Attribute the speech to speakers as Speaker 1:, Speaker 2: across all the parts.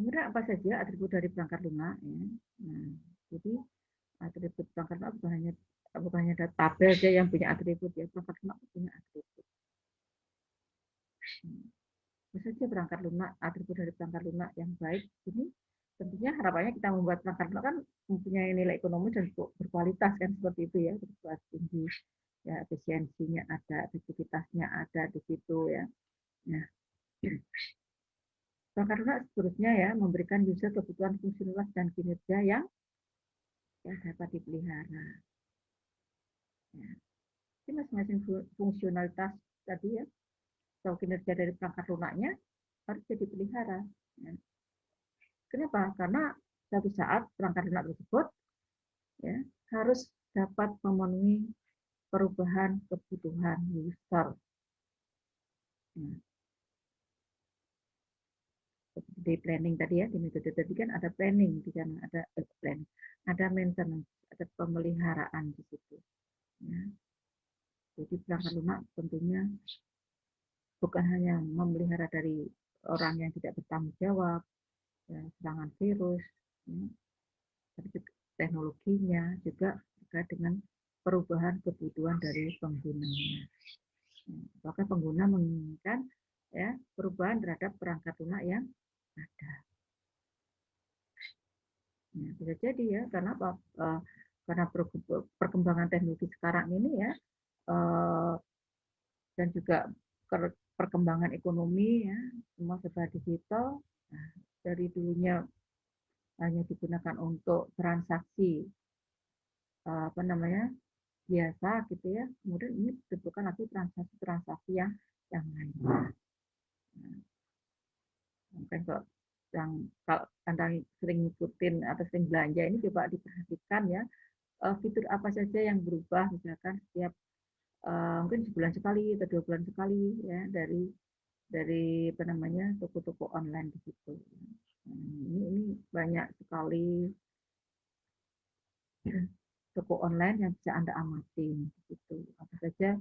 Speaker 1: Kemudian apa saja atribut dari perangkat lunak ya. Nah, jadi atribut perangkat lunak bukan hanya ada tabel saja yang punya atribut ya, perangkat lunak punya atribut. Apa saja perangkat lunak, atribut dari perangkat lunak yang baik ini tentunya harapannya kita membuat perangkat lunak kan mempunyai nilai ekonomi dan berkualitas kan seperti itu ya, berkualitas tinggi ya, efisiensinya ada, efektivitasnya ada di situ ya. Nah, perangkat lunak seterusnya ya memberikan user kebutuhan fungsionalitas dan kinerja yang dapat dipelihara. Ya. Jadi masing-masing fungsionalitas tadi ya, atau kinerja dari perangkat lunaknya harus jadi pelihara. Ya. Kenapa? Karena suatu saat perangkat lunak tersebut ya, harus dapat memenuhi perubahan kebutuhan user. Ya. Seperti planning tadi ya, di metode tadi kan ada planning, di sana ada planning, ada maintenance, ada pemeliharaan di situ. Ya. Jadi perangkat lunak tentunya bukan hanya memelihara dari orang yang tidak bertanggung jawab, ya, serangan virus, ya, tapi juga teknologinya juga terkait dengan perubahan kebutuhan dari penggunanya. Maka pengguna menginginkan ya perubahan terhadap perangkat lunak yang ada. Nah, bisa jadi ya karena apa? Karena perkembangan teknologi sekarang ini ya dan juga perkembangan ekonomi ya semua serba digital. Nah, dari dulunya hanya digunakan untuk transaksi apa namanya biasa gitu ya, kemudian ini dibutuhkan lagi transaksi yang lain. Nah, mungkin kalau Anda sering ngikutin atau sering belanja ini coba diperhatikan ya fitur apa saja yang berubah misalkan setiap mungkin sebulan sekali atau 2 bulan sekali ya dari apa namanya toko-toko online di situ. Ini banyak sekali toko online yang bisa Anda amati gitu. Apa saja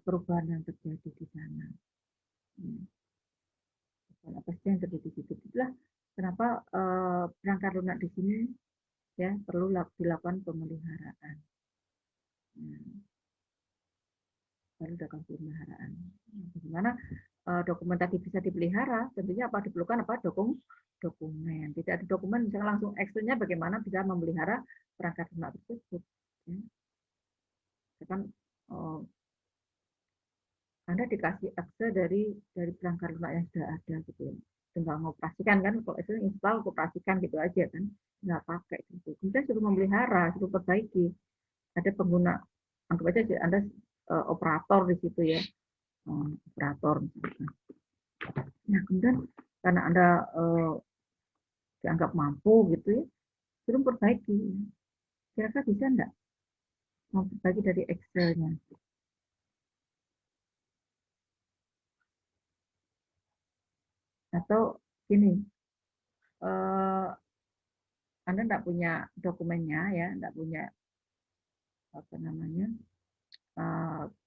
Speaker 1: perubahan yang terjadi di sana. Apa saja yang terjadi di situ. Itulah kenapa perangkat lunak di sini ya perlu dilakukan pemeliharaan. Baru dilakukan pemeliharaan. Bagaimana dokumen tadi bisa dipelihara? Tentunya apa diperlukan apa dokumen. Tidak ada dokumen misalnya langsung Excel-nya bagaimana bisa memelihara perangkat lunak tersebut. Ya. Kan Anda dikasih akses dari perangkat lunak yang sudah ada gitu ya. Tinggal mengoperasikan kan, kalau itu install, operasikan gitu aja kan, nggak pakai gitu. Kemudian suruh memelihara, suruh perbaiki. Ada pengguna, anggap aja Anda operator di situ ya, operator. Nah kemudian karena Anda dianggap mampu gitu ya, suruh perbaiki. Kira-kira bisa enggak memperbaiki dari Excel-nya? Atau gini, Anda enggak punya dokumennya ya, enggak punya apa namanya,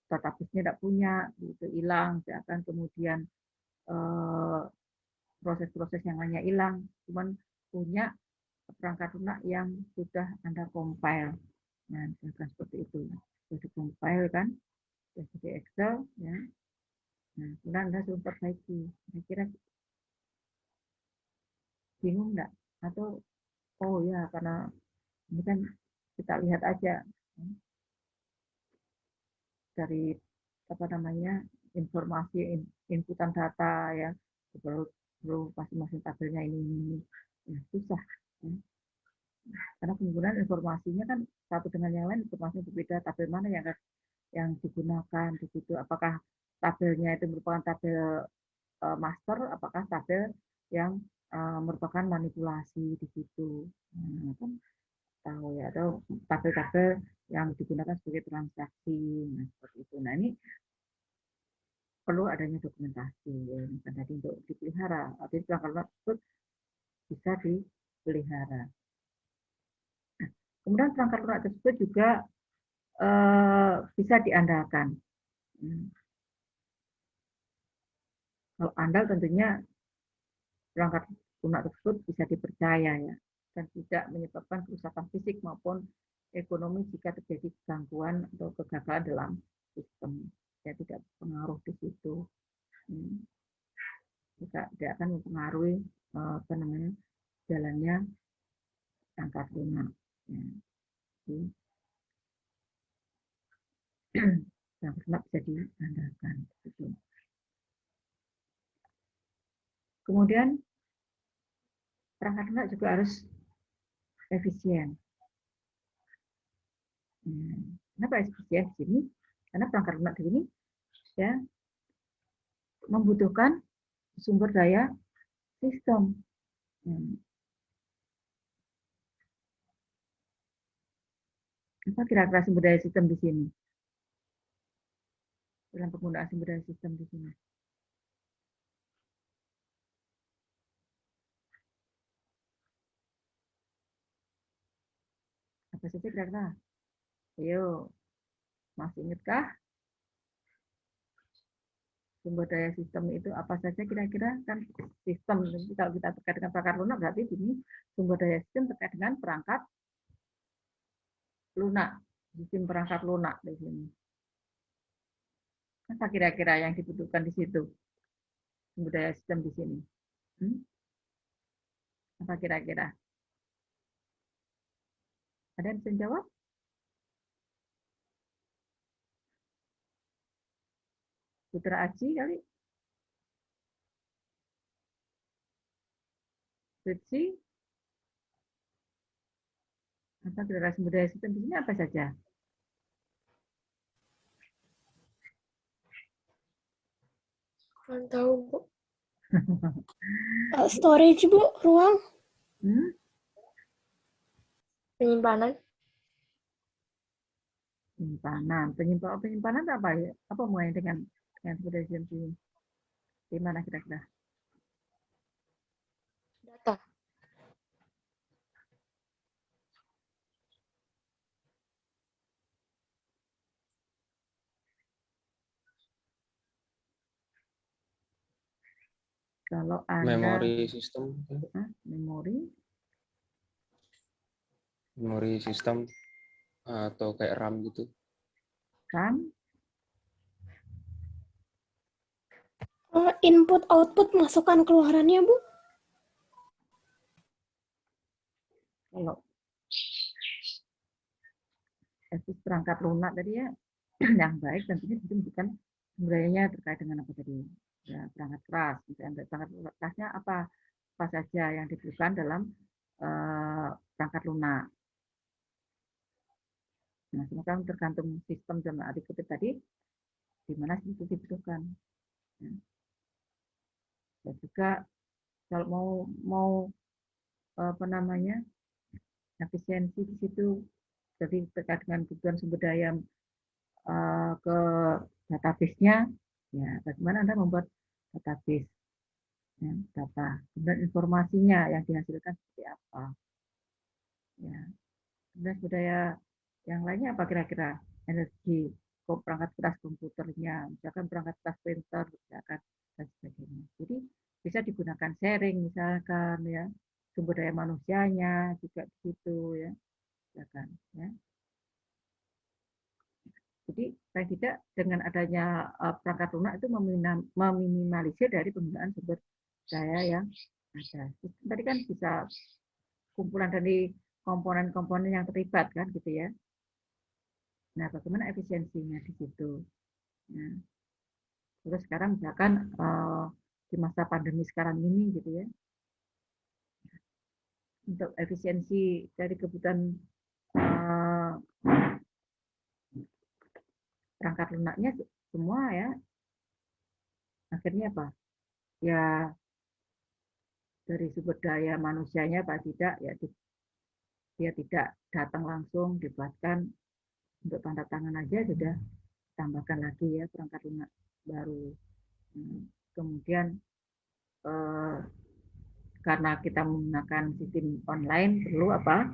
Speaker 1: database-nya enggak punya, itu hilang, misalkan kemudian proses-proses yang lainnya hilang, cuman punya perangkat lunak yang sudah Anda compile. Nah, misalkan seperti itu, sudah compile kan, sudah jadi Excel, ya. Nah, kemudian Anda suruh perbaiki. Kira-kira bingung enggak? Atau, oh ya, karena ini kan kita lihat aja dari apa namanya informasi inputan data ya perlu masing-masing tabelnya ini ya, susah ya. Karena penggunaan informasinya kan satu dengan yang lain informasinya berbeda, tabel mana yang digunakan di situ, apakah tabelnya itu merupakan tabel master, apakah tabel yang merupakan manipulasi di situ. Nah, kan tahu ya, atau tabel-tabel yang digunakan sebagai transaksi, nah seperti itu. Nah ini perlu adanya dokumentasi, ya. Misalnya tadi untuk dipelihara, artinya perangkat lunak tersebut bisa dipelihara. Nah, kemudian perangkat lunak tersebut juga bisa diandalkan. Kalau andal tentunya perangkat lunak tersebut bisa dipercaya ya, dan tidak menyebabkan kerusakan fisik maupun ekonomi jika terjadi gangguan atau kegagalan dalam sistem. Ya tidak pengaruh di situ. Tidak akan mempengaruhi apa namanya jalannya perangkat lunak. Ya. Yang lunak bisa diandalkan. Gitu. Kemudian perangkat lunak juga harus efisien. Kenapa efisien di sini? Karena perangkat lunak di sini ya membutuhkan sumber daya sistem. Apa kira-kira sumber daya sistem di sini? Dalam penggunaan sumber daya sistem di sini. Apa saja kira-kira? Ayo, masih ingatkah? Sumber daya sistem itu apa saja kira-kira? Kan sistem, kalau kita terkait dengan perangkat lunak, berarti ini sumber daya sistem terkait dengan perangkat lunak. Sistem perangkat lunak di sini. Apa kira-kira yang dibutuhkan di situ? Sumber daya sistem di sini. Apa kira-kira? Ada yang bisa jawab? Putra Aji kali? Ritsi? Apa kira-kira sumber daya sistem di sini apa saja?
Speaker 2: Kurang tahu, Bu. Storage, Bu, ruang. Penyimpanan.
Speaker 1: Penyimpanan apa ya? Apa mulai dengan sumber daya sistem di mana kira-kira?
Speaker 2: Data.
Speaker 1: Kalau Anda
Speaker 3: memori sistem, memori sistem atau kayak RAM gitu.
Speaker 1: RAM?
Speaker 2: Input output masukan keluarannya, Bu.
Speaker 1: Kalau perangkat lunak tadi ya yang baik tentunya itu bukan sumbernya terkait dengan apa tadi ya, perangkat keras. Misalnya perangkat kerasnya apa saja yang dibutuhkan dalam perangkat lunak. Nah, semua tergantung sistem dan arti kutip tadi di mana itu dibutuhkan. Ya. Dan juga kalau mau apa namanya efisiensi di situ, jadi terkait dengan kebutuhan sumber daya ke database-nya, ya bagaimana Anda membuat database ya, data dan informasinya yang dihasilkan seperti apa. Ya. Kemudian budaya yang lainnya apa kira-kira? Energi, perangkat keras komputernya, misalkan perangkat keras printer, misalkan dan sebagainya. Jadi bisa digunakan sharing misalkan ya, sumber daya manusianya juga begitu ya, misalkan ya. Jadi paling tidak dengan adanya perangkat lunak itu meminimalisir dari penggunaan sumber daya yang ada. Tadi kan bisa kumpulan dari komponen-komponen yang terlibat kan gitu ya. Nah, bagaimana efisiensinya di situ? Nah, terus sekarang misalkan di masa pandemi sekarang ini gitu ya, untuk efisiensi dari kebutuhan perangkat lunaknya semua ya, akhirnya apa? Ya dari sumber daya manusianya Pak tidak ya dia tidak datang langsung dibuatkan untuk tanda tangan aja sudah tambahkan lagi ya perangkat lunak baru. Kemudian karena kita menggunakan sistem online perlu apa?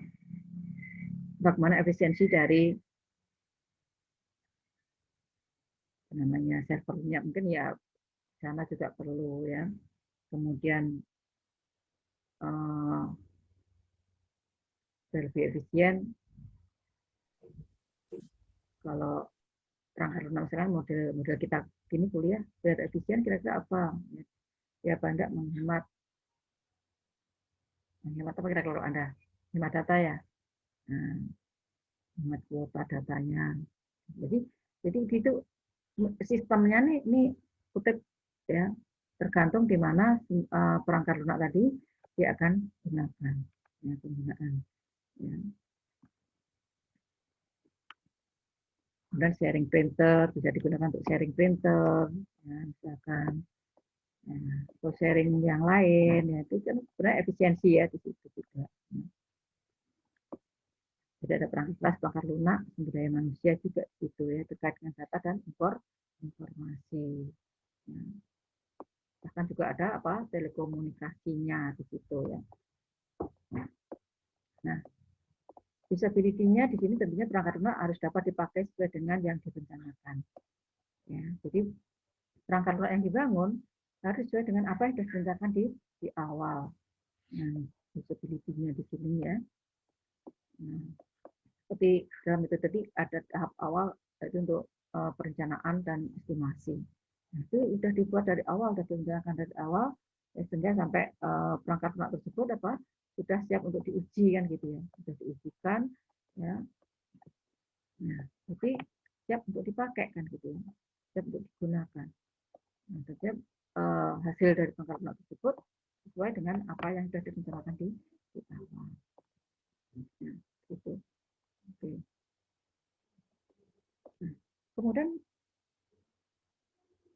Speaker 1: Bagaimana efisiensi dari namanya servernya mungkin ya sana juga perlu ya. Kemudian eh, lebih efisien. Kalau perangkat lunak misalkan model kita ini kuliah biar efisien kira-kira apa? Ya apa enggak menghemat apa kira-kira kalau Anda hemat data ya? Nah, hemat kuota datanya. Jadi itu sistemnya nih kutip ya tergantung di mana perangkat lunak tadi dia akan gunakan ya, penggunaan ya. Kemudian sharing printer bisa digunakan untuk sharing printer ya, misalkan ya, atau sharing yang lain ya itu kan sebenarnya efisiensi ya di situ juga ya. Jadi ada perangkat lunak sumber daya manusia juga itu ya terkait dengan data dan informasi ya. Bahkan juga ada apa telekomunikasinya di situ ya. Nah, usability-nya di sini tentunya perangkat lunak harus dapat dipakai sesuai dengan yang direncanakan. Ya, jadi perangkat lunak yang dibangun harus sesuai dengan apa yang sudah direncanakan di awal. Nah, usability-nya di sini ya. Nah, seperti dalam itu tadi ada tahap awal yaitu untuk perencanaan dan estimasi. Nah, itu sudah dibuat dari awal, sudah direncanakan dari awal, ya, sehingga sampai perangkat lunak tersebut apa sudah siap untuk diuji kan gitu ya, sudah diujikan ya. Nah, jadi siap untuk dipakai kan gitu ya, siap untuk digunakan. Nah, setiap hasil dari perangkat lunak tersebut sesuai dengan apa yang sudah direncanakan di awal. Nah, gitu. Oke. Nah, kemudian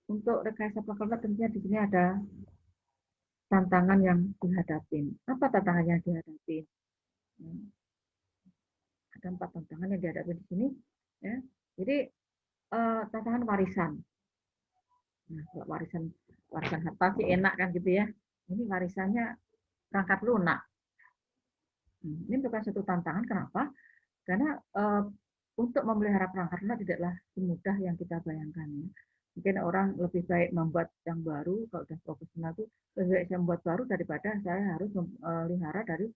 Speaker 1: untuk rekayasa perangkat lunak tentunya di sini ada tantangan yang dihadapi. Apa tantangan yang dihadapi? Ada 4 tantangan yang dihadapi di sini. Ya. Jadi tantangan warisan. Nah, kalau warisan harta sih enak kan gitu ya. Ini warisannya perangkat lunak. Ini bukan satu tantangan. Kenapa? Karena untuk memelihara perangkat lunak tidaklah semudah yang kita bayangkan. Ya. Mungkin orang lebih baik membuat yang baru, kalau sudah profesional itu lebih baik saya membuat baru daripada saya harus memelihara dari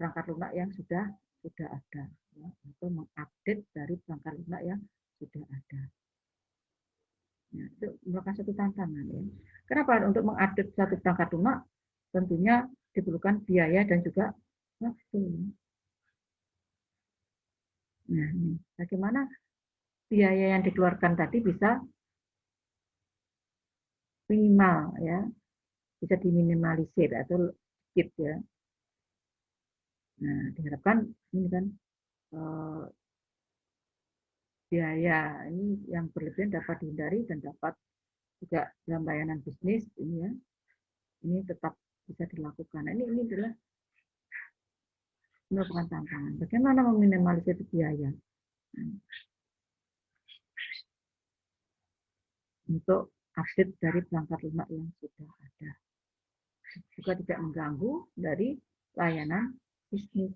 Speaker 1: perangkat lunak yang sudah ada, ya, atau mengupdate dari perangkat lunak yang sudah ada. Ya, itu merupakan satu tantangan. Ya. Kenapa? Untuk mengupdate satu perangkat lunak tentunya diperlukan biaya dan juga waktu. Nah, bagaimana biaya yang dikeluarkan tadi bisa minimal ya, bisa diminimalisir atau sedikit ya. Nah, diharapkan ini kan biaya ini yang berlebihan dapat dihindari dan dapat juga dalam layanan bisnis ini ya, ini tetap bisa dilakukan. Nah, ini adalah merupakan tantangan. Bagaimana meminimalisir biaya untuk update dari perangkat lunak yang sudah ada, juga tidak mengganggu dari layanan bisnis.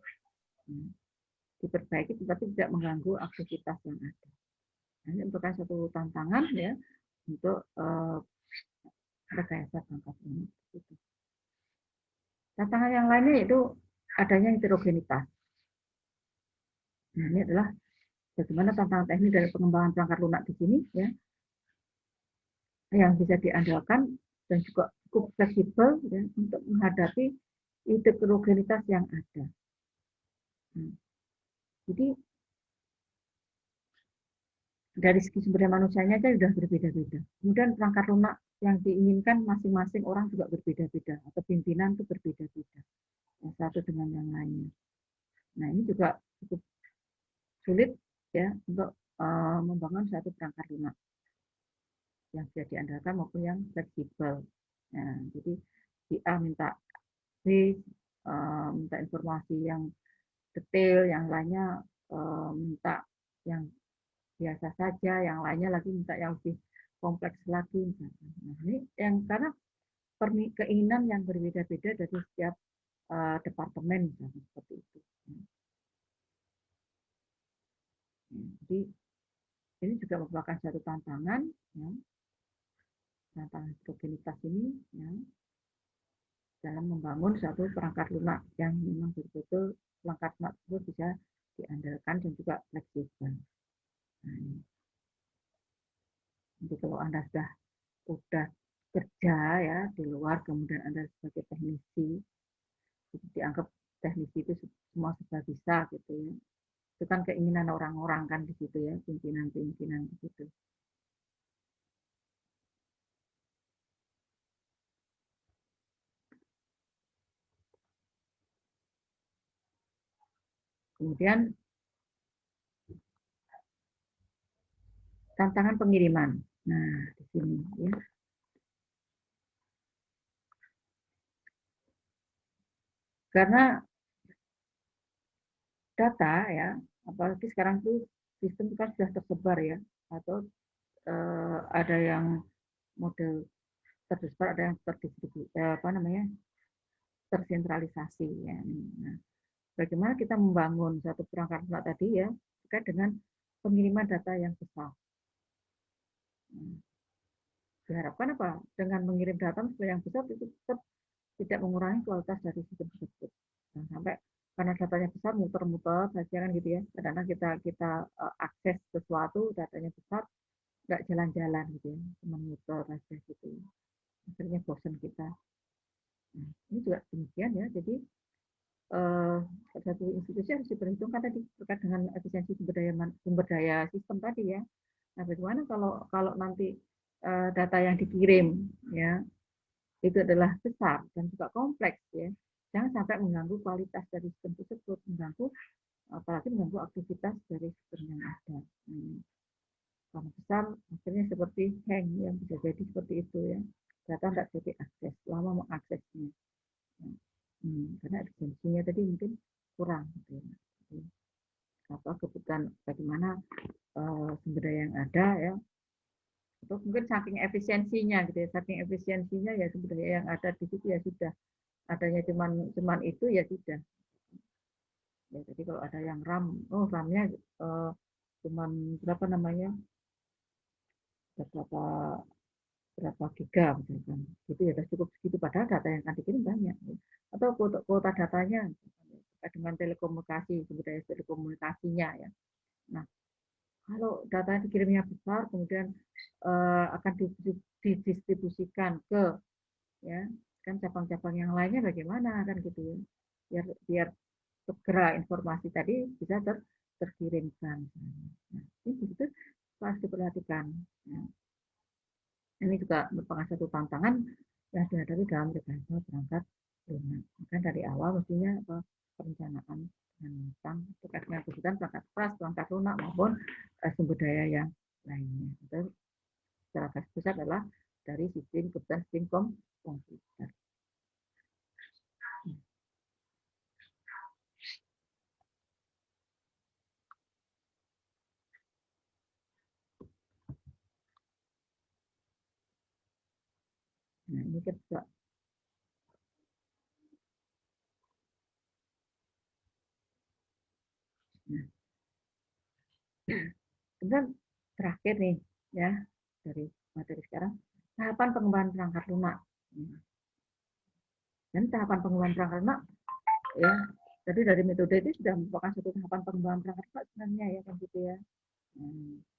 Speaker 1: Diperbaiki tetapi tidak mengganggu aktivitas yang ada. Nah, ini merupakan satu tantangan ya untuk rekayasa perangkat lunak. Tantangan yang lainnya yaitu adanya heterogenitas. Nah, ini adalah bagaimana tantangan teknis dari pengembangan perangkat lunak di sini ya, yang bisa diandalkan dan juga cukup fleksibel ya, untuk menghadapi heterogenitas yang ada. Nah, jadi dari segi sumber daya manusianya saja sudah berbeda-beda. Kemudian perangkat lunak yang diinginkan masing-masing orang juga berbeda-beda, atau pimpinan itu berbeda-beda, yang satu dengan yang lainnya. Nah, ini juga cukup sulit ya untuk membangun satu perangkat lunak yang bisa diandalkan maupun yang fleksibel. Nah, jadi si A minta B, minta informasi yang detail, yang lainnya minta yang biasa saja, yang lainnya lagi minta yang lebih kompleks lagi. Nah, ini yang karena keinginan yang berbeda-beda dari setiap departemen, misalnya seperti itu. Jadi ini juga merupakan satu tantangan, ya, tantangan heterogenitas ini, ya. dalam membangun suatu perangkat lunak yang memang betul-betul perangkat lunak tersebut bisa diandalkan dan juga fleksibel. Nah, jadi kalau Anda sudah kerja ya di luar, kemudian Anda sebagai teknisi, itu dianggap teknisi itu semua sudah bisa gitu ya. Itu kan keinginan orang-orang kan di situ ya, pimpinan-pimpinan di situ. Kemudian tantangan pengiriman. Nah, di sini ya. Karena data ya, apalagi sekarang tuh sistem kan sudah tersebar ya, atau ada yang model tersebar, ada yang terdistribusi, tersentralisasi ya. Nah, bagaimana kita membangun satu perangkat lunak tadi ya, terkait dengan pengiriman data yang besar. Diharapkan apa? Dengan mengirim data yang besar itu tetap tidak mengurangi kualitas dari sistem tersebut. Nah, sampai karena datanya besar muter-muter saja kan gitu ya. Karena kita akses sesuatu datanya besar nggak jalan-jalan gitu ya, cuma muter saja gitu. Akhirnya bosan kita. Nah, ini juga demikian ya. Jadi satu institusi harus diperhitungkan tadi terkait dengan efisiensi sumber daya sistem tadi ya. Nah, bagaimana kalau nanti data yang dikirim ya itu adalah besar dan juga kompleks ya. Jangan sampai mengganggu kualitas dari sistem tersebut, apalagi mengganggu aktivitas dari sistem yang ada. Karena besar akhirnya seperti hang yang bisa jadi seperti itu ya. Data tidak jadi akses, lama mengaksesnya. Karena efisiensinya tadi mungkin kurang gitu ya. Jadi, kebutuhan bagaimana sumber daya yang ada ya, atau mungkin saking efisiensinya gitu ya, saking efisiensinya ya sumber daya yang ada di situ ya sudah, adanya cuman itu ya sudah ya. Jadi kalau ada yang RAM-nya cuman berapa namanya, berapa berapa giga misalkan gitu ya, sudah cukup segitu, padahal data yang akan dikirim banyak ya. Atau kuota datanya dengan telekomunikasi, sumber daya telekomunikasinya ya. Nah, kalau data dikirimnya besar kemudian akan didistribusikan ke ya kan cabang-cabang yang lainnya bagaimana kan gitu ya, biar segera informasi tadi bisa terkirimkan. Nah, ini itu harus diperhatikan ya. Ini juga merupakan satu tantangan yang dihadapi dalam rekayasa perangkat lunak. Maka dari awal mestinya perencanaan dengan matang terkait dengan kebutuhan perangkat keras, perangkat lunak maupun sumber daya yang lainnya. Itu secara garis besar adalah dari kebutuhan sistem komputer. Nah, ini kan juga kemudian terakhir nih ya dari materi sekarang, tahapan pengembangan perangkat lunak. Dan tahapan pengembangan perangkat lunak ya, jadi dari metode itu sudah merupakan satu tahapan pengembangan perangkat lunak sebenarnya ya kan gitu ya.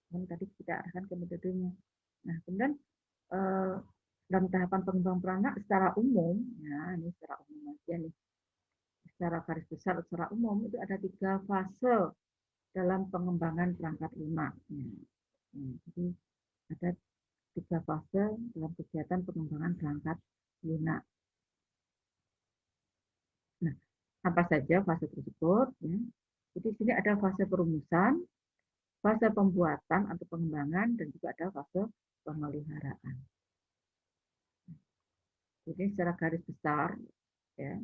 Speaker 1: Tadi kita arahkan ke metodenya. Nah, kemudian dalam tahapan pengembangan perangkat secara umum, ya ini secara umum aja nih, secara garis besar secara umum itu ada 3 fase dalam pengembangan perangkat lunak. Jadi ada 3 fase dalam kegiatan pengembangan perangkat lunak. Nah, apa saja fase tersebut? Ya. Jadi di sini ada fase perumusan, fase pembuatan atau pengembangan, dan juga ada fase pemeliharaan. Jadi secara garis besar, ya,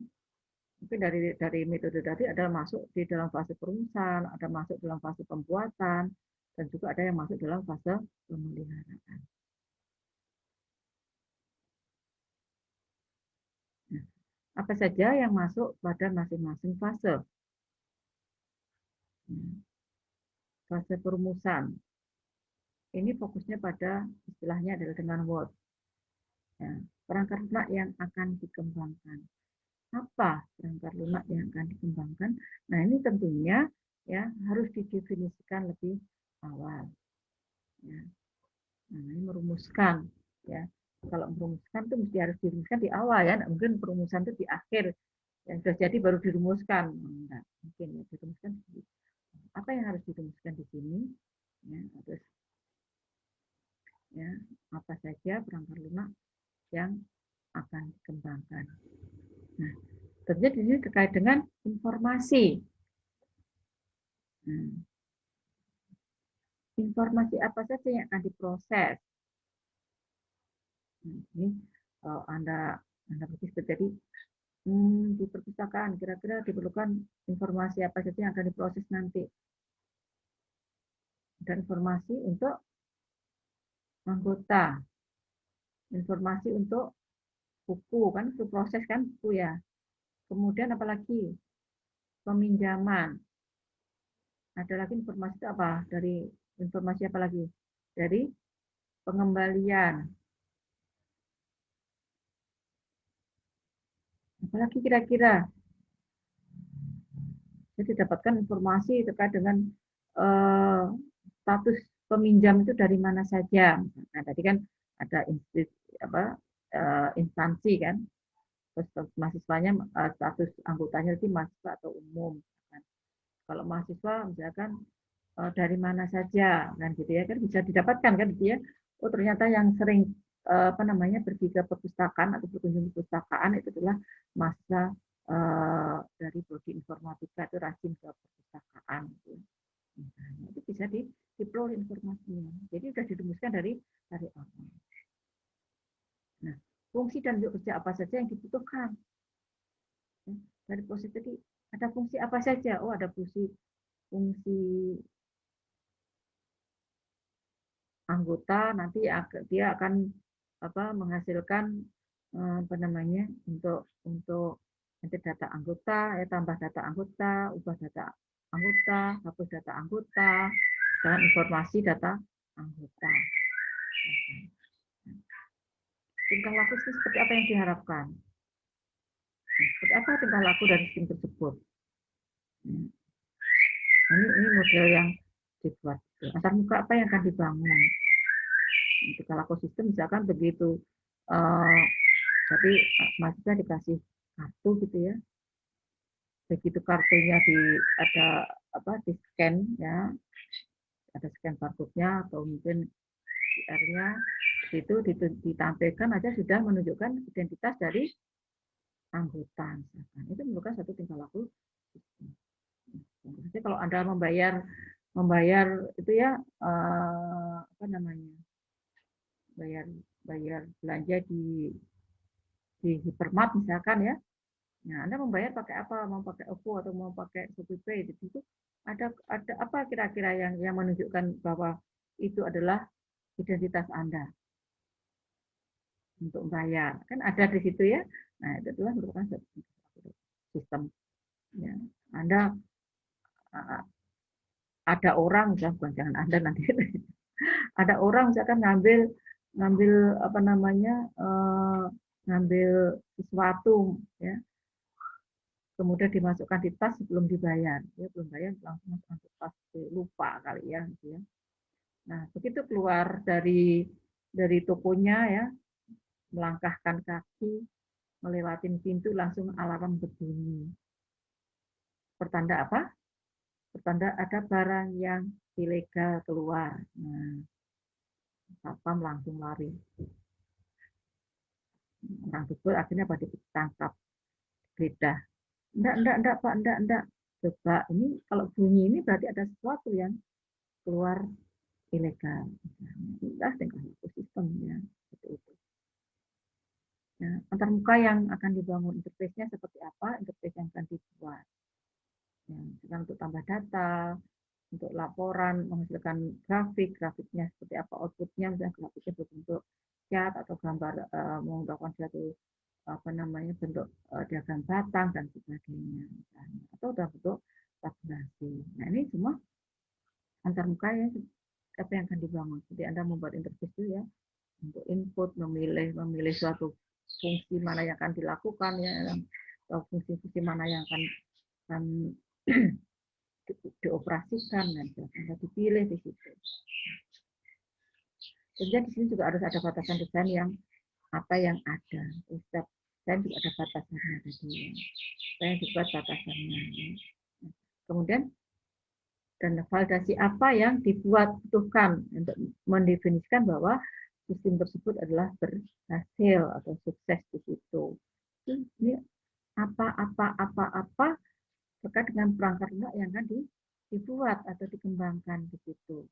Speaker 1: mungkin dari metode tadi ada masuk di dalam fase perumusan, ada masuk dalam fase pembuatan, dan juga ada yang masuk dalam fase pemeliharaan. Nah, apa saja yang masuk pada masing-masing fase? Fase perumusan. Ini fokusnya pada istilahnya adalah dengan Word. Ya. perangkat lunak yang akan dikembangkan. Apa perangkat lunak yang akan dikembangkan? Nah, ini tentunya ya harus didefinisikan lebih awal. Ya. Nah, ini merumuskan ya. Kalau merumuskan itu mesti harus dirumuskan di awal ya, nggak mungkin perumusan itu di akhir. Yang sudah jadi baru dirumuskan. Enggak, mungkin ya dirumuskan. Apa yang harus dirumuskan di sini? Ya, terus ya, apa saja perangkat lunak yang akan dikembangkan. Nah, tentunya di sini terkait dengan informasi. Informasi apa saja yang akan diproses. Ini kalau Anda berpikir jadi di perpustakaan kira-kira diperlukan informasi apa saja yang akan diproses nanti. Dan informasi untuk anggota, informasi untuk buku kan, itu proses kan buku ya. Kemudian apalagi peminjaman. Ada lagi informasi itu apa? Dari informasi apa lagi? Dari pengembalian. Apalagi kira-kira? Jadi dapatkan informasi terkait dengan status peminjam itu dari mana saja. Nah, tadi kan ada instansi kan, terus mahasiswanya status anggotanya itu mahasiswa atau umum. Kalau mahasiswa misalkan dari mana saja kan gitu ya, kan bisa didapatkan kan gitu ya. Oh ternyata yang sering pergi ke perpustakaan atau berkunjung ke perpustakaan itu adalah masa dari prodi informatika itu rajin ke perpustakaan gitu. Nah, itu bisa diperoleh informasinya. Jadi sudah dirumuskan dari awal. Nah, fungsi dan kerja apa saja yang dibutuhkan dari proses tadi, ada fungsi apa saja? Oh ada fungsi anggota, nanti dia akan menghasilkan untuk nanti data anggota, tambah data anggota, ubah data anggota, hapus data anggota, dan informasi data anggota. Tingkah laku seperti apa yang diharapkan? Seperti apa tingkah laku dari sistem tersebut? Ini model yang dibuat. Antar muka apa yang akan dibangun? Tingkah laku sistem misalkan begitu. Jadi mahasiswa dikasih kartu gitu ya. Begitu kartunya di scan ya, ada scan barcode-nya atau mungkin QR-nya itu ditampilkan aja sudah menunjukkan identitas dari anggota misalkan. Itu merupakan satu tingkah laku sistem. Jadi kalau Anda membayar itu ya bayar belanja di Hypermart misalkan ya. Nah, Anda membayar pakai apa? Mau pakai OVO atau mau pakai ShopeePay? Itu ada apa kira-kira yang menunjukkan bahwa itu adalah identitas Anda untuk membayar. Kan ada di situ ya. Nah, itu adalah merupakan sistem. Ya. Anda ada orang, jangan Anda nanti. Ada orang misalkan ngambil ngambil sesuatu ya, kemudian dimasukkan di tas sebelum dibayar, ya belum bayar langsung masukkan ke tas, lupa kali ya gitu ya. Nah begitu keluar dari tokonya ya, melangkahkan kaki melewati pintu langsung alarm berbunyi, pertanda apa? Pertanda ada barang yang ilegal keluar. Nah satpam langsung lari, orang tersebut akhirnya pada ditangkap, geledah. Enggak, Pak, enggak. Coba, ini kalau bunyi ini berarti ada sesuatu yang keluar ilegal. Inilah tingkah laku sistemnya. Seperti itu. Ya, antar muka yang akan dibangun interface-nya seperti apa, interface yang akan dibuat. Ya, untuk tambah data, untuk laporan, menghasilkan grafiknya seperti apa, outputnya, misalnya grafiknya berbentuk chat atau gambar, menggunakan suatu bentuk diagram batang dan sebagainya misalnya, atau dalam bentuk tabulasi. Nah ini semua antar muka ya, apa yang akan dibangun. Jadi Anda membuat interface itu ya untuk input, memilih suatu fungsi mana yang akan dilakukan ya, atau fungsi-fungsi mana yang akan dioperasikan dan dipilih di situ. Tentunya di sini juga harus ada batasan desain yang apa yang ada. Setiap desain juga ada batasannya tadi. Ya. Saya dibuat batasannya. Ya. Kemudian dan validasi apa yang butuhkan untuk mendefinisikan bahwa sistem tersebut adalah berhasil atau sukses di situ. Ini apa terkait dengan perangkat lunak yang akan dibuat atau dikembangkan di situ.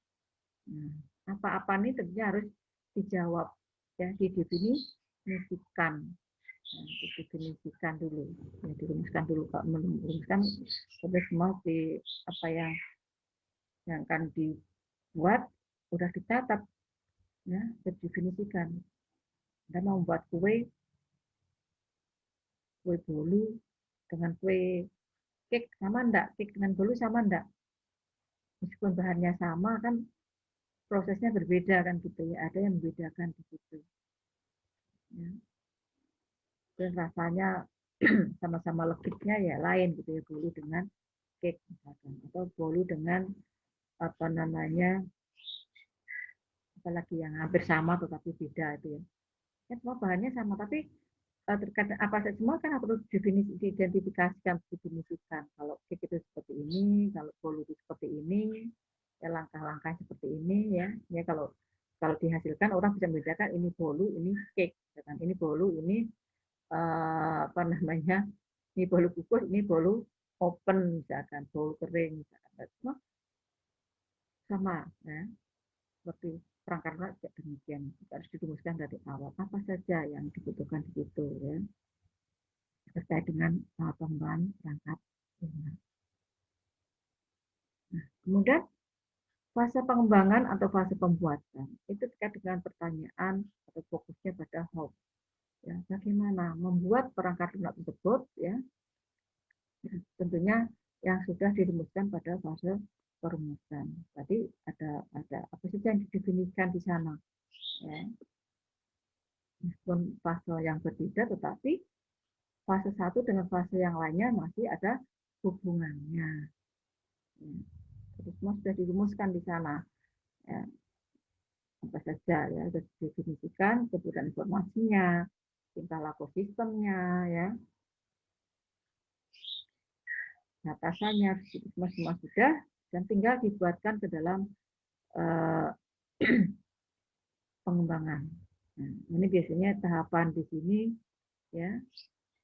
Speaker 1: Nah, apa-apa ini tentunya harus dijawab, ya, didefinisikan, didefinisikan dulu, ya, dirumuskan dulu. Kalau merumuskan, terus semua di apa yang akan dibuat udah dicatat, ya, didefinisikan. Anda mau membuat kue bolu dengan kue cake sama enggak? Cake dengan bolu sama enggak? Meskipun bahannya sama kan prosesnya berbeda kan gitu ya. Ada yang membedakan di situ. Ya. Dan rasanya sama-sama legitnya ya lain gitu ya, bolu dengan cake misalkan, atau bolu dengan apa namanya, apalagi yang hampir sama tetapi beda itu ya. Ya semua bahannya sama tapi terkait apa saja semua kan harus diidentifikasikan, didefinisikan. Kalau cake itu seperti ini, kalau bolu itu seperti ini, ya langkah-langkah seperti ini ya. Ya kalau dihasilkan orang bisa membedakan ini bolu, ini cake, kan ini bolu, ini apa namanya, ini bolu kukus, ini bolu open misalkan, bolu kering misalkan, semua sama ya. Seperti perangkat lunak juga demikian, harus dirumuskan dari awal apa saja yang dibutuhkan di situ ya, terkait dengan pengembangan perangkat lunak. Nah, kemudian fase pengembangan atau fase pembuatan itu terkait dengan pertanyaan atau fokusnya pada how, ya, bagaimana membuat perangkat lunak tersebut ya. Tentunya yang sudah dirumuskan pada fase perumusan. Tadi ada apa saja yang didefinisikan di sana. Ya. Meskipun fase yang berbeda, tetapi fase satu dengan fase yang lainnya masih ada hubungannya. Ya. Jadi semua sudah dirumuskan di sana. Ya. Apa saja ya sudah didefinisikan, kemudian informasinya, tingkah laku sistemnya, ya. Batasannya semua sudah, dan tinggal dibuatkan ke dalam pengembangan. Nah, ini biasanya tahapan di sini ya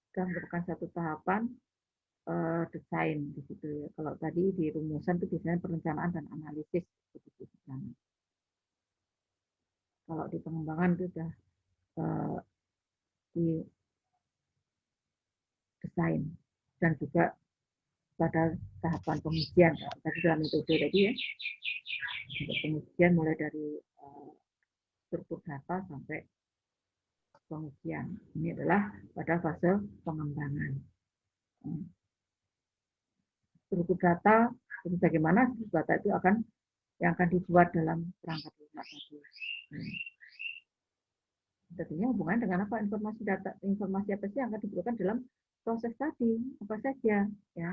Speaker 1: sudah merupakan satu tahapan desain di situ ya. Kalau tadi di rumusan itu biasanya perencanaan dan analisis begitu. Kalau di pengembangan itu sudah di desain dan juga pada tahapan pengujian. Tadi dalam metode tadi ya, pengujian mulai dari struktur data sampai pengujian. Ini adalah pada fase pengembangan. Struktur data, bagaimana struktur data itu yang akan dibuat dalam perangkat lunak tadi. Tentunya hubungan dengan apa, informasi data, informasi apa sih yang akan dibutuhkan dalam proses tadi, apa saja ya.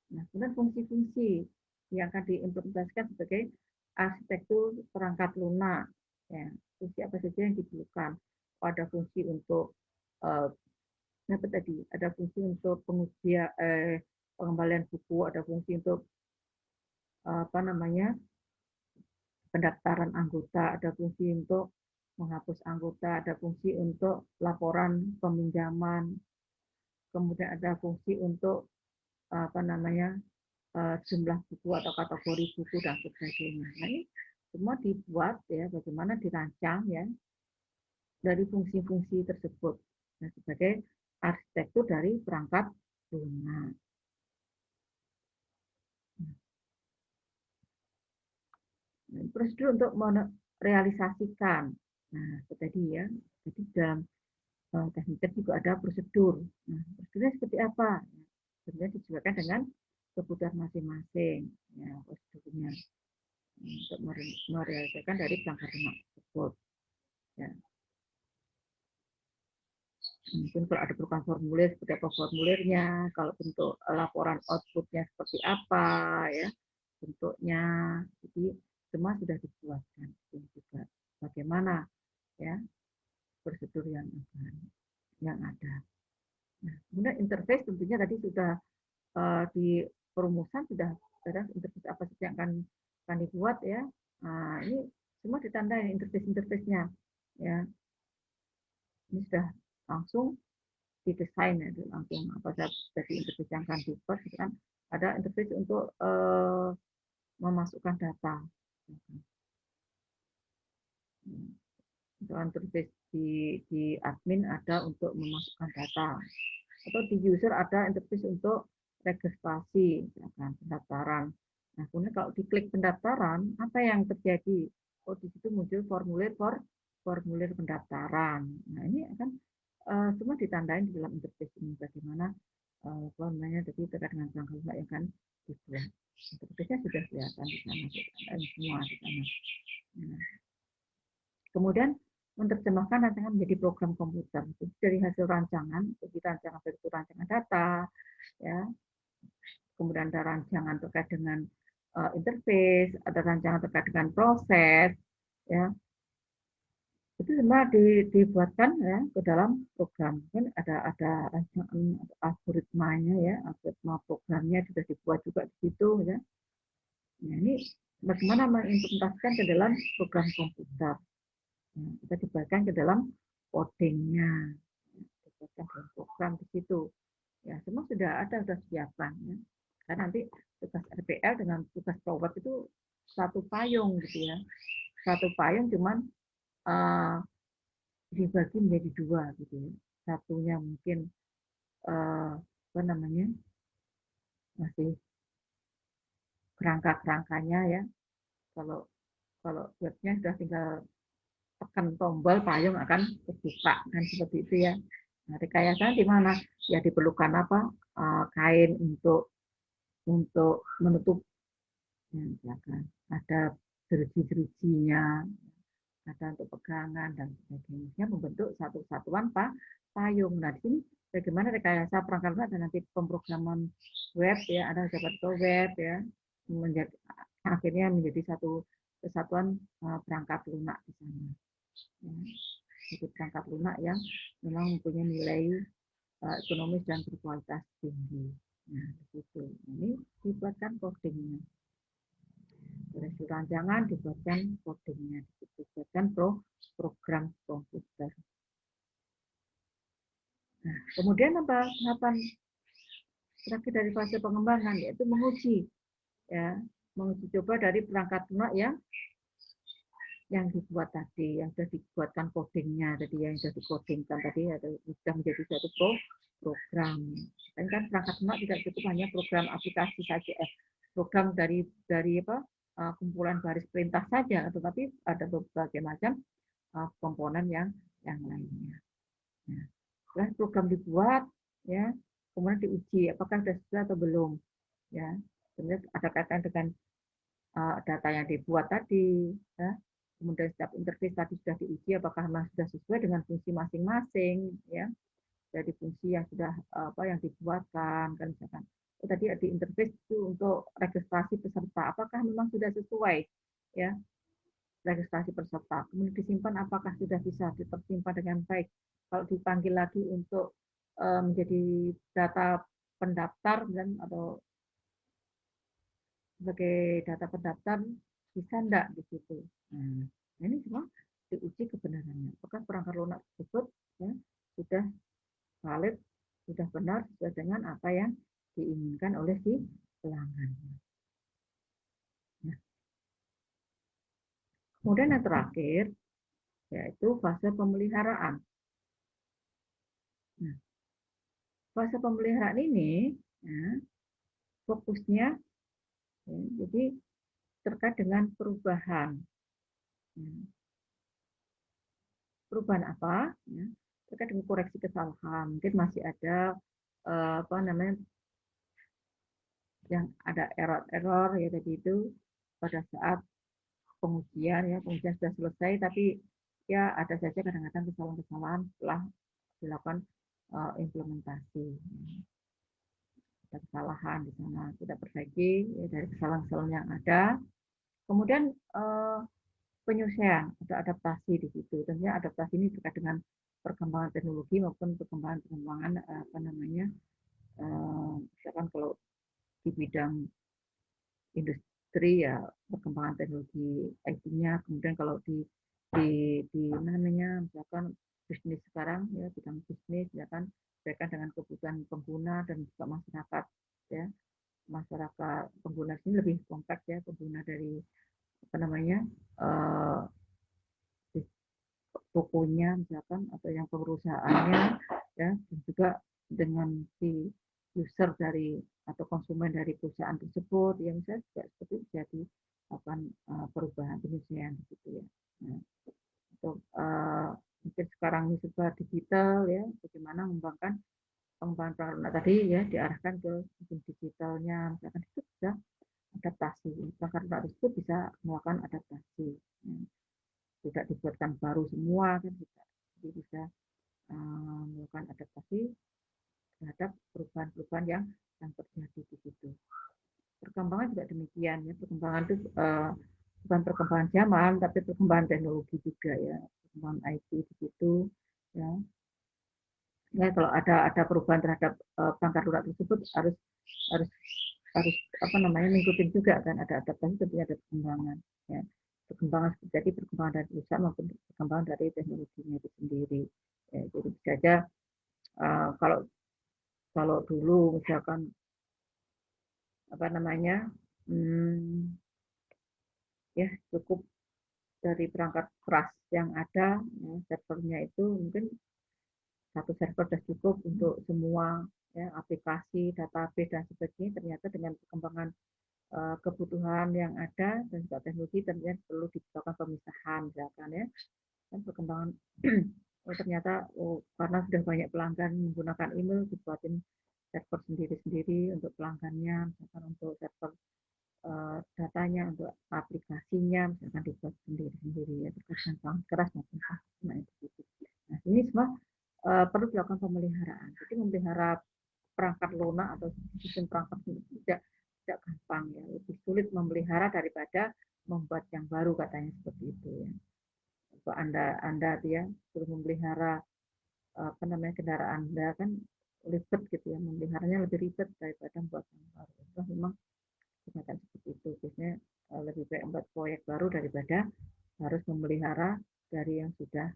Speaker 1: Nah, kemudian fungsi-fungsi yang akan diimplementasikan sebagai arsitektur perangkat lunak. Ya, fungsi apa saja yang diperlukan? Ada fungsi untuk apa tadi? Ada fungsi untuk pengujian, pengembalian buku, ada fungsi untuk apa namanya, pendaftaran anggota, ada fungsi untuk menghapus anggota, ada fungsi untuk laporan peminjaman, kemudian ada fungsi untuk apa namanya, jumlah buku atau kategori buku dan sebagainya. Nah, ini semua dibuat ya, bagaimana dirancang ya dari fungsi-fungsi tersebut. Nah, sebagai arsitektur dari perangkat lunak. Nah, prosedur untuk merealisasikan. Nah, tadi ya, jadi dalam teknik juga ada prosedur. Nah, prosedurnya seperti apa? Sebenarnya disesuaikan dengan kebutuhan masing-masing. Ya, prosedurnya untuk merealisasikan dari perangkat lunak tersebut. Ya. kalau ada perubahan formulir, seperti apa formulirnya, kalau bentuk laporan outputnya seperti apa, ya bentuknya. Jadi semua sudah dibuatkan. Dan juga bagaimana ya prosedur yang ada. Nah, kemudian interface tentunya tadi sudah di perumusan sudah ada interface apa saja yang akan dibuat ya. Nah, ini semua ditandai interface-nya ya. Ini sudah langsung didesain ya, langsung apa dari interface yang akan dibuat kan ada interface untuk memasukkan data. Untuk interface di admin ada untuk memasukkan data, atau di user ada interface untuk registrasi, misalkan pendaftaran. Nah, kemudian kalau diklik pendaftaran, apa yang terjadi? Oh, di situ muncul formulir pendaftaran. Nah, ini akan semua ditandai di dalam interface ini bagaimana namanya tadi terkait dengan perangkat lunak yang kan dibuat. Interface-nya sudah kelihatan di sana, semua di sana. Nah, kemudian menerjemahkan rancangan menjadi program komputer. Jadi dari hasil rancangan, jadi rancangan itu rancangan data, ya. Kemudian ada rancangan terkait dengan interface, ada rancangan terkait dengan proses, ya. Itu semua dibuatkan ya ke dalam program. Kan ada rancangan algoritmanya ya, algoritma programnya sudah dibuat juga di situ ya. Nah, ini bagaimana mengimplementasikan ke dalam program komputer. Nah, kita dibuatkan ke dalam codingnya, dibuatkan dalam program di situ. Ya, semua sudah ada, sudah siapkan. Ya. Karena nanti tugas RPL dengan tugas ProWeb itu satu payung gitu ya. Satu payung cuman dibagi menjadi dua gitu ya. Satunya mungkin apa namanya masih kerangka-kerangkanya ya. Kalau webnya sudah tinggal tekan tombol, payung akan terbuka kan seperti itu ya. Nah, rekayasa di mana? Ya diperlukan apa? Kain untuk menutup, ya, misalkan ada jeruji-jerujinya, ada untuk pegangan dan sebagainya, membentuk satu satuan payung. Nah, di sini bagaimana rekayasa perangkat lunak dan nanti pemrograman web ya, ada Java web ya, menjadi akhirnya menjadi satu kesatuan perangkat lunak di sana. Ya. Jadi perangkat lunak yang memang mempunyai nilai ekonomis dan berkualitas tinggi. Nah, begitu. Ini dibuatkan codingnya. Dari rancangan dibuatkan codingnya, dibuatkan program komputer. Nah, kemudian apa tahapan terakhir dari fase pengembangan yaitu menguji, ya, menguji coba dari perangkat lunak yang dibuat tadi, yang sudah dibuatkan codingnya tadi, yang sudah dikodingkan tadi, atau sudah menjadi suatu program. Dan kan perangkat lunak tidak cukup hanya program aplikasi saja, program dari apa kumpulan baris perintah saja, tetapi ada berbagai macam komponen yang lainnya. Nah, setelah program dibuat, ya, kemudian diuji apakah sudah sesuai atau belum, ya. Kemudian ada kaitan dengan data yang dibuat tadi, ya. Kemudian setiap interface tadi sudah diuji apakah memang sudah sesuai dengan fungsi masing-masing, ya. Dari fungsi yang sudah yang dibuatkan, kan misalkan. Tadi di interface itu untuk registrasi peserta, apakah memang sudah sesuai, ya, registrasi peserta. Kemudian disimpan apakah sudah bisa tersimpan dengan baik. Kalau dipanggil lagi untuk menjadi data pendaftar dan atau sebagai data pendaftar bisa enggak di situ. Nah, ini semua diuji kebenarannya. Apakah perangkat lunak tersebut ya, sudah valid, sudah benar sesuai dengan apa yang diinginkan oleh si pelanggan. Nah, kemudian yang terakhir yaitu fase pemeliharaan. Nah, fase pemeliharaan ini ya, fokusnya ya, jadi terkait dengan perubahan. Ya. Perubahan apa? Ya, terkait dengan koreksi kesalahan. Mungkin masih ada apa namanya yang ada error-error ya tadi itu pada saat pengujian ya, pengujian sudah selesai tapi ya ada saja kadang-kadang kesalahan-kesalahan setelah dilakukan implementasi. Ada kesalahan di sana, kita perbaiki ya, dari kesalahan-kesalahan yang ada. Kemudian penyelesaian, ada adaptasi di situ. Tentunya adaptasi ini terkait dengan perkembangan teknologi maupun perkembangan apa namanya, misalkan kalau di bidang industri ya perkembangan teknologi IT-nya, kemudian kalau di namanya misalkan bisnis sekarang ya bidang bisnis ya kan berkaitan dengan kebutuhan pengguna dan juga masyarakat ya, masyarakat pengguna ini lebih kompleks ya, pengguna dari apa namanya tokonya misalkan atau yang perusahaannya ya, dan juga dengan si user dari atau konsumen dari perusahaan tersebut yang bisa juga seperti jadi akan perubahan penyesuaian gitu ya. Nah, untuk mungkin sekarang ini serba digital ya, bagaimana mengembangkan pengembangan perangkat tadi ya diarahkan ke sistem digitalnya, misalkan itu bisa adaptasi, perangkat tersebut bisa melakukan adaptasi. Tidak dibuatkan baru semua kan bisa, jadi bisa melakukan adaptasi terhadap perubahan-perubahan yang terjadi di situ. Perkembangan juga demikian ya, perkembangan itu bukan perkembangan zaman tapi perkembangan teknologi juga ya, perkembangan IT di situ ya. Ya kalau ada perubahan terhadap perangkat lunak tersebut harus harus harus apa namanya mengikuti juga kan, ada adaptasi tentunya ada perkembangan ya, perkembangan jadi perkembangan dari perusahaan maupun perkembangan dari teknologinya itu sendiri ya, jadi bisa aja kalau dulu misalkan apa namanya ya cukup dari perangkat keras yang ada ya, servernya itu mungkin satu server sudah cukup untuk semua ya, aplikasi, database dan sebagainya. Ternyata dengan perkembangan kebutuhan yang ada dan juga teknologi ternyata perlu dilakukan pemisahan misalkan ya, dan perkembangan ternyata karena sudah banyak pelanggan menggunakan email dibuatin server sendiri-sendiri untuk pelanggannya, misalkan untuk server datanya, untuk aplikasinya misalkan dibuat sendiri-sendiri ya, terkesan sangat keras maupun nah itu. Nah ini semua perlu dilakukan pemeliharaan. Jadi memelihara perangkat lunak atau sistem perangkat tidak gampang ya, lebih sulit memelihara daripada membuat yang baru katanya seperti itu ya. Untuk anda ya suruh memelihara apa namanya kendaraan Anda kan ribet gitu ya, memeliharanya lebih ribet daripada membuat yang baru. Itu memang kebanyakan seperti itu. Biasanya lebih baik membuat proyek baru daripada harus memelihara dari yang sudah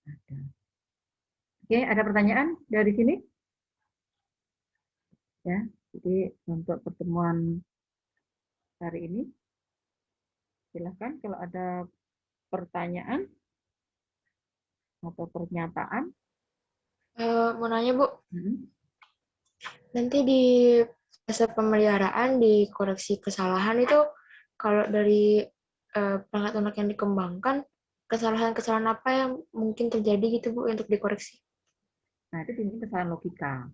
Speaker 1: ada. Oke, ada pertanyaan dari sini? Ya, jadi untuk pertemuan hari ini, silakan kalau ada pertanyaan atau pernyataan.
Speaker 2: Mau nanya, Bu,
Speaker 1: Hmm.
Speaker 2: nanti di fase pemeliharaan, di koreksi kesalahan itu, kalau dari perangkat lunak yang dikembangkan, kesalahan-kesalahan apa yang mungkin terjadi gitu, Bu, untuk dikoreksi?
Speaker 1: Nah, itu ini kesalahan logika.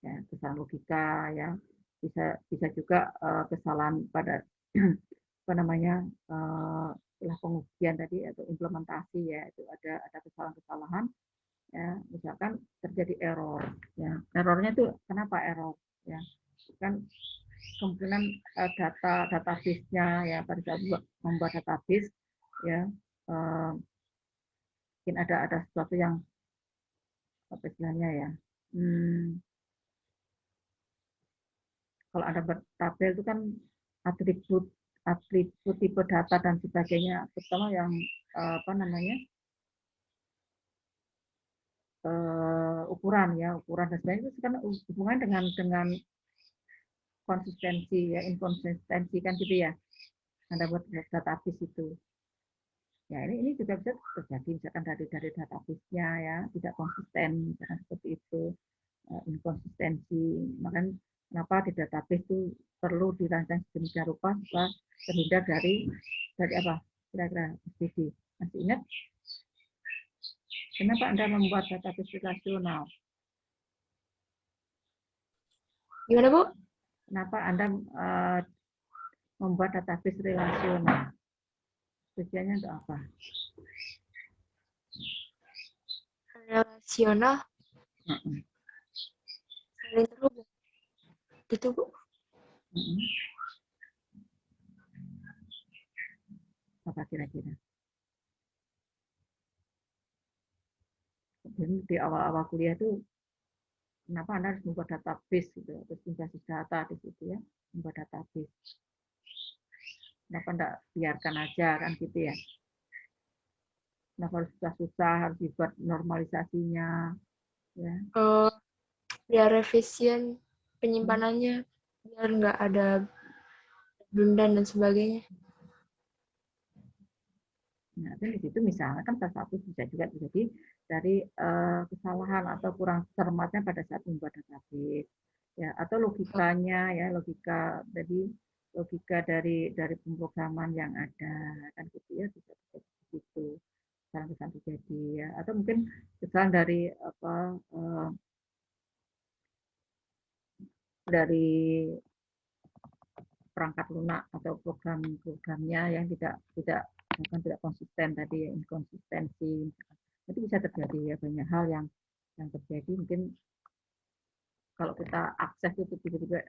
Speaker 1: Ya, kesalahan logika ya. Bisa juga kesalahan pada apa namanya pengujian tadi atau implementasi ya, itu ada kesalahan-kesalahan ya, misalkan terjadi error ya, errornya itu kenapa error ya, kan kemungkinan database-nya ya pada saat membuat database ya mungkin ada sesuatu yang apa istilahnya ya, kalau ada bertabel itu kan atribut atribut tipe data dan sebagainya, terutama yang apa namanya ukuran ya, ukuran dan sebagainya itu kan hubungan dengan konsistensi ya, inkonsistensi kan gitu ya, Anda buat database itu ya, ini juga bisa terjadi misalkan dari database-nya ya tidak konsisten misalkan seperti itu, inkonsistensi. Makanya kenapa di database itu perlu dirancang sedemikian rupa supaya terhindar dari apa kira-kira SPG. Masih ingat kenapa Anda membuat database relasional?
Speaker 2: Gimana, Bu?
Speaker 1: Kenapa Anda membuat database relasional? Tujuannya untuk apa?
Speaker 2: Relasional
Speaker 1: Heeh.
Speaker 2: saling terhubung. Gitu, Bu.
Speaker 1: Heeh. Apa kira-kira? Jadi di awal-awal kuliah itu kenapa Anda harus membuat database gitu, terus berbasis data di situ ya, membuat database. Kenapa enggak biarkan aja kan gitu ya? Kenapa harus susah-susah, harus dibuat normalisasinya, ya?
Speaker 2: Biar efisien penyimpanannya, biar nggak ada redundan dan sebagainya.
Speaker 1: Nah, itu di situ misalnya kan salah satu bisa juga terjadi dari kesalahan atau kurang cermatnya pada saat membuat database, ya, atau logikanya ya, logika tadi logika dari pemrograman yang ada kan gitu ya, bisa terjadi begitu, kesalahan terjadi ya, atau mungkin kesalahan dari apa dari perangkat lunak atau program-programnya yang tidak konsisten tadi ya, inkonsistensi itu bisa terjadi ya, banyak hal yang terjadi. Mungkin kalau kita akses itu tiba-tiba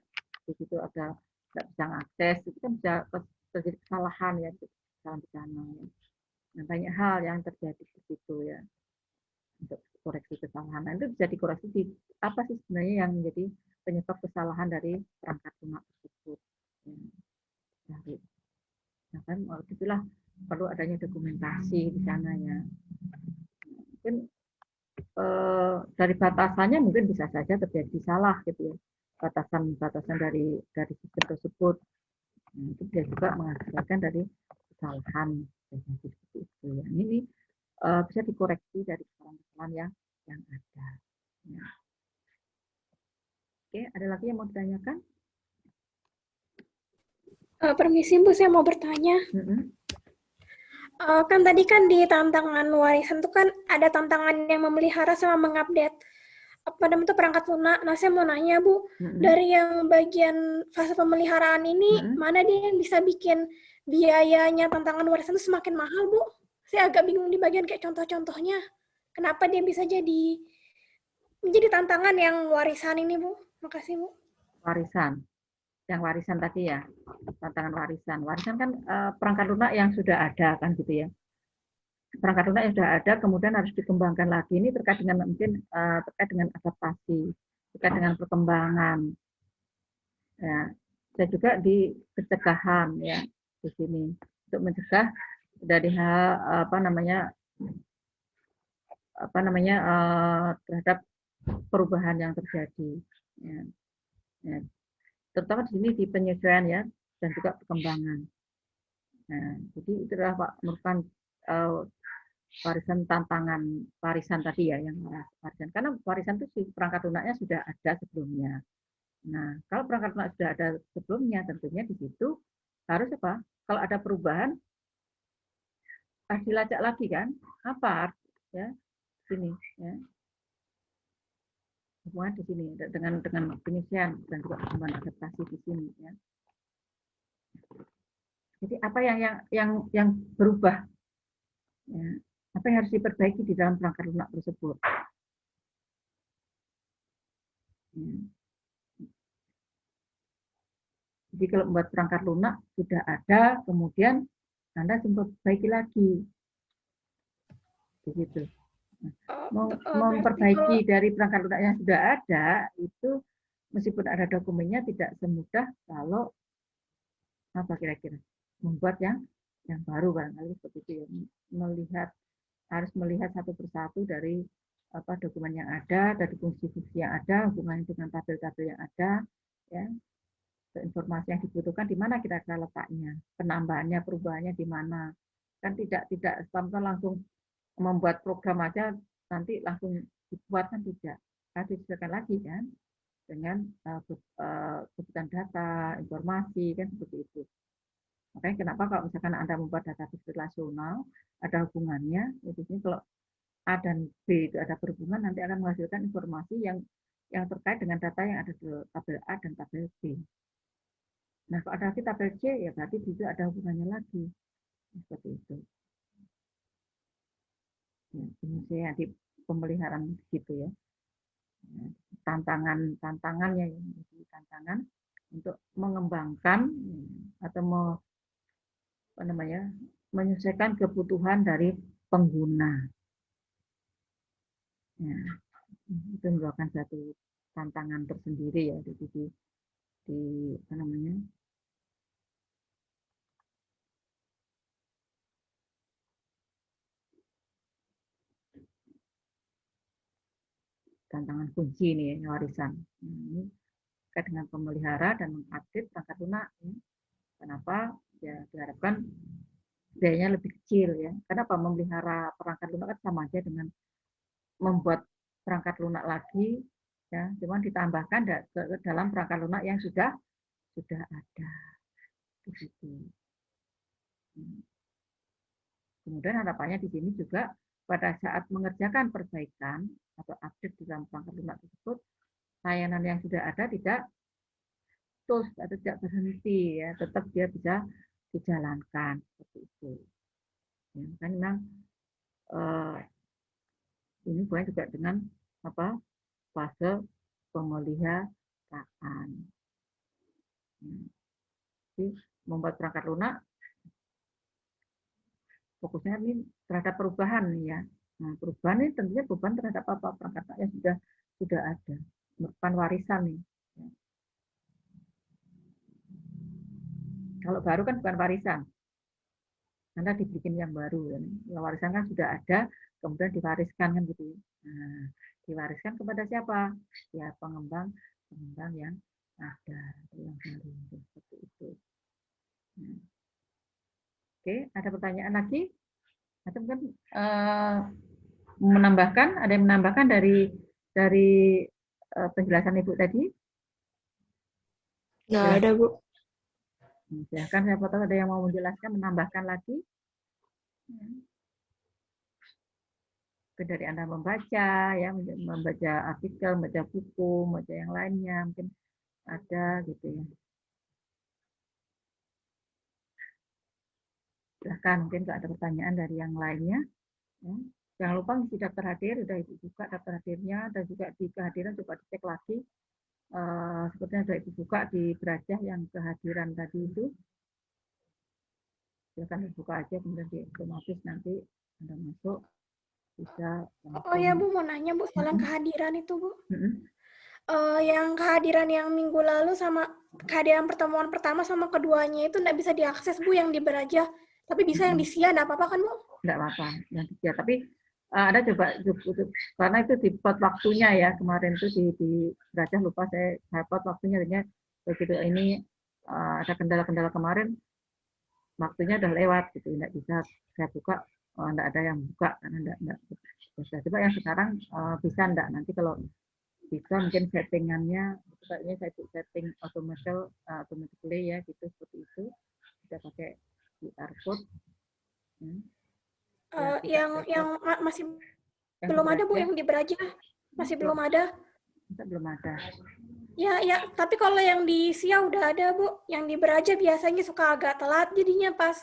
Speaker 1: di situ ada nggak bisa akses, itu kan bisa terjadi kesalahan ya, kesalahan di sana ya. Nah, banyak hal yang terjadi di situ ya, untuk koreksi kesalahan. Nah, itu bisa dikoreksi di apa sih sebenarnya yang menjadi penyebab kesalahan dari perangkat lunak tersebut ya. Dari, nah kan itulah perlu adanya dokumentasi di sana ya. Mungkin dari batasannya mungkin bisa saja terjadi salah gitu ya, batasan dari sistem tersebut. Nah, itu bisa juga mengakibatkan dari kesalahan seperti itu ya. Ini bisa dikoreksi dari kesalahan-kesalahan yang ada. Ya. Oke, ada lagi yang mau ditanyakan?
Speaker 4: Permisi Bu, saya mau bertanya. Kan tadi kan di tantangan warisan itu kan ada tantangan yang memelihara sama mengupdate apa namanya itu perangkat lunak. Nah, saya mau nanya Bu, dari yang bagian fase pemeliharaan ini, mana dia yang bisa bikin biayanya tantangan warisan itu semakin mahal Bu? Saya agak bingung di bagian kayak contoh-contohnya. Kenapa dia bisa menjadi tantangan yang warisan ini Bu? Makasih Bu.
Speaker 1: Warisan. Yang warisan tadi ya, tantangan warisan. Warisan kan perangkat lunak yang sudah ada kan gitu ya. Perangkat lunak yang sudah ada kemudian harus dikembangkan lagi. Ini terkait dengan mungkin terkait dengan adaptasi, terkait dengan perkembangan. Ya, dan juga di pencegahan ya di sini untuk mencegah dari hal terhadap perubahan yang terjadi. Ya, ya. Terutama di sini di penyesuaian ya dan juga perkembangan. Nah, jadi itu adalah Pak merupakan warisan tantangan warisan tadi ya, yang warisan, karena warisan itu si perangkat lunaknya sudah ada sebelumnya. Nah, kalau perangkat lunak sudah ada sebelumnya, tentunya di situ harus apa? Kalau ada perubahan harus dilacak lagi kan? Apa ya sini ya, hubungan di sini dengan penyesuaian dan juga perkembangan adaptasi di sini ya. Jadi apa yang berubah? Ya, apa yang harus diperbaiki di dalam perangkat lunak tersebut? Ya. Jadi kalau membuat perangkat lunak sudah ada, kemudian Anda memperbaiki lagi, begitu. Memperbaiki dari perangkat lunak yang sudah ada itu meskipun ada dokumennya tidak semudah kalau apa kira-kira membuat yang baru barangkali seperti itu ya. Harus melihat satu persatu dari apa dokumen yang ada, dari fungsi-fungsi yang ada, hubungannya dengan tabel-tabel yang ada, ya, informasi yang dibutuhkan di mana kira-kira letaknya, penambahannya, perubahannya di mana. Kan tidak langsung membuat program aja nanti langsung dibuat, kan tidak. Harus disesuaikan lagi kan dengan kebutuhan data, informasi kan seperti itu. Makanya kenapa kalau misalkan Anda membuat database relasional, ada hubungannya, ya di sini kalau A dan B itu ada berhubungan, nanti akan menghasilkan informasi yang terkait dengan data yang ada di tabel A dan tabel B. Nah, kalau ada lagi tabel C, ya berarti di situ ada hubungannya lagi. Seperti itu. Ya, ini saya di pemeliharaan gitu ya. tantangannya ya, tantangan untuk mengembangkan atau menyesuaikan kebutuhan dari pengguna. Ya, itu merupakan satu tantangan tersendiri ya di tantangan kunci nih ya, warisan. Ini terkait dengan pemelihara dan mengupdate perangkat lunak. Ya. Kenapa? Ya diharapkan biayanya lebih kecil ya. Kenapa memelihara perangkat lunak kan sama aja dengan membuat perangkat lunak lagi, ya, cuman ditambahkan ke dalam perangkat lunak yang sudah ada. Begitu. Kemudian harapannya di sini juga pada saat mengerjakan perbaikan atau update di dalam perangkat lunak tersebut, layanan yang sudah ada tidak terus atau tidak berhenti ya, tetap dia bisa dijalankan seperti itu. Ya, kan memang ini bukan juga dengan fase pemeliharaan. Jadi membuat perangkat lunak fokusnya ini terhadap perubahan ya. Nah, perubahan ini tentunya beban terhadap perangkat lunak yang sudah ada, merupakan warisan nih. Ya. Kalau baru kan bukan warisan, karena dibikin yang baru. Ya. Warisan kan sudah ada, kemudian diwariskan kan gitu. Nah, diwariskan kepada siapa? Ya pengembang yang ada yang baru seperti itu. Nah. Oke, ada pertanyaan lagi? Atau mungkin menambahkan? Ada yang menambahkan dari penjelasan Ibu tadi?
Speaker 2: Nggak ada, Bu.
Speaker 1: Silahkan, siapa tahu ada yang mau menjelaskan, menambahkan lagi. Dari Anda membaca, ya, membaca artikel, membaca buku, membaca yang lainnya, mungkin ada gitu ya. Silahkan, mungkin kalau ada pertanyaan dari yang lainnya. Ya. Jangan lupa isi daftar hadir, sudah Ibu buka daftar hadirnya, dan juga di kehadiran coba dicek lagi. Sepertinya sudah Ibu buka di Berajah yang kehadiran tadi itu. Silahkan dibuka aja, kemudian di otomatis nanti Anda masuk. Bisa
Speaker 4: Oh ya Bu, mau nanya Bu, soal kehadiran itu Bu. Yang kehadiran yang minggu lalu sama kehadiran pertemuan pertama sama keduanya itu nggak bisa diakses Bu yang di Berajah, tapi bisa yang di SIA, nggak apa-apa kan Bu?
Speaker 1: Nggak apa-apa, yang di SIA. Tapi ada coba karena itu di plot waktunya ya, kemarin itu di Berajah lupa saya plot waktunya, artinya begitu ini ada kendala-kendala kemarin, waktunya udah lewat gitu, nggak bisa saya buka, nggak ada yang buka karena nggak bisa. Coba yang sekarang bisa nggak, nanti kalau bisa mungkin settingannya kayaknya saya setting automatically ya gitu, seperti itu kita pakai QR code
Speaker 4: ya, yang masih yang belum ada Bu, yang di Berajah masih belum ada.
Speaker 1: Belum ada.
Speaker 4: Ya, tapi kalau yang di SIA udah ada Bu, yang di Berajah biasanya suka agak telat, jadinya pas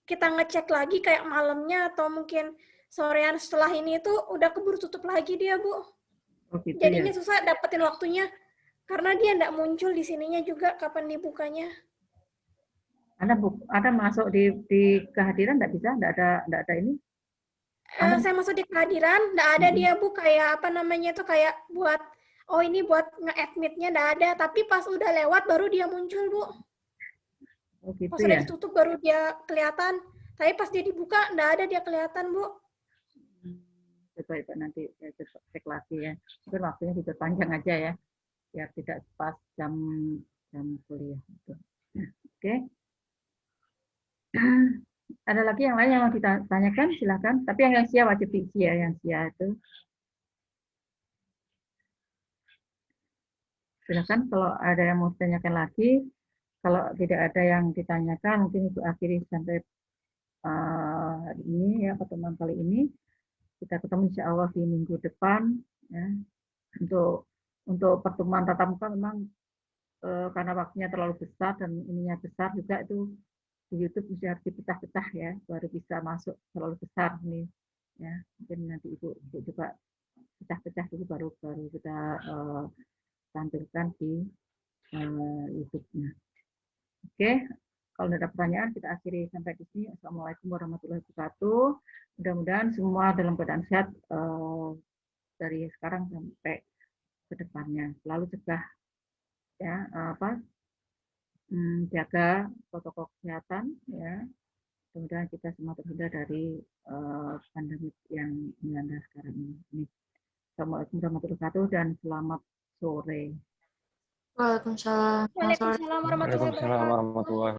Speaker 4: kita ngecek lagi kayak malamnya atau mungkin sorean setelah ini itu udah keburu tutup lagi dia Bu.
Speaker 1: Oh, gitu,
Speaker 4: jadinya
Speaker 1: ya?
Speaker 4: Susah dapetin waktunya karena dia nggak muncul di sininya juga kapan dibukanya.
Speaker 1: Ada masuk di kehadiran nggak bisa, nggak ada ini.
Speaker 4: Saya masuk di kehadiran nggak ada dia Bu, kayak apa namanya itu kayak buat ini buat nge-admitnya nggak ada, tapi pas udah lewat baru dia muncul Bu.
Speaker 1: Oh, gitu,
Speaker 4: pas udah
Speaker 1: ya?
Speaker 4: ditutup baru dia kelihatan, tapi pas dia dibuka nggak ada dia kelihatan Bu.
Speaker 1: Coba nanti saya cek lagi ya, mungkin waktunya diperpanjang aja ya, biar tidak pas jam kuliah gitu. Oke. Ada lagi yang lain yang mau ditanyakan, silakan. Tapi yang SIA wajib diisi ya, yang SIA itu. Silakan kalau ada yang mau ditanyakan lagi. Kalau tidak ada yang ditanyakan, mungkin Ibu akhiri sampai hari ini ya, pertemuan kali ini. Kita ketemu insya Allah di minggu depan. Ya. Untuk pertemuan tatap muka memang karena waktunya terlalu besar dan ininya besar juga, itu di YouTube mesti harus dipecah-pecah ya, baru bisa masuk terlalu besar nih. Ya, mungkin nanti Ibu coba pecah-pecah dulu baru kita tampilkan di YouTube-nya. Oke, kalau ada pertanyaan kita akhiri sampai di sini. Assalamualaikum warahmatullahi wabarakatuh. Mudah-mudahan semua dalam keadaan sehat dari sekarang sampai ke depannya. Selalu cegah ya jaga protokol kesehatan ya. Mudah-mudahan kita semua terhindar dari pandemi yang melanda sekarang ini. Assalamualaikum warahmatullahi wabarakatuh dan selamat sore.
Speaker 2: Waalaikumsalam. Selamat sore.
Speaker 4: Waalaikumsalam warahmatullahi
Speaker 3: Waalaikumsalam
Speaker 4: wabarakatuh.
Speaker 3: warahmatullahi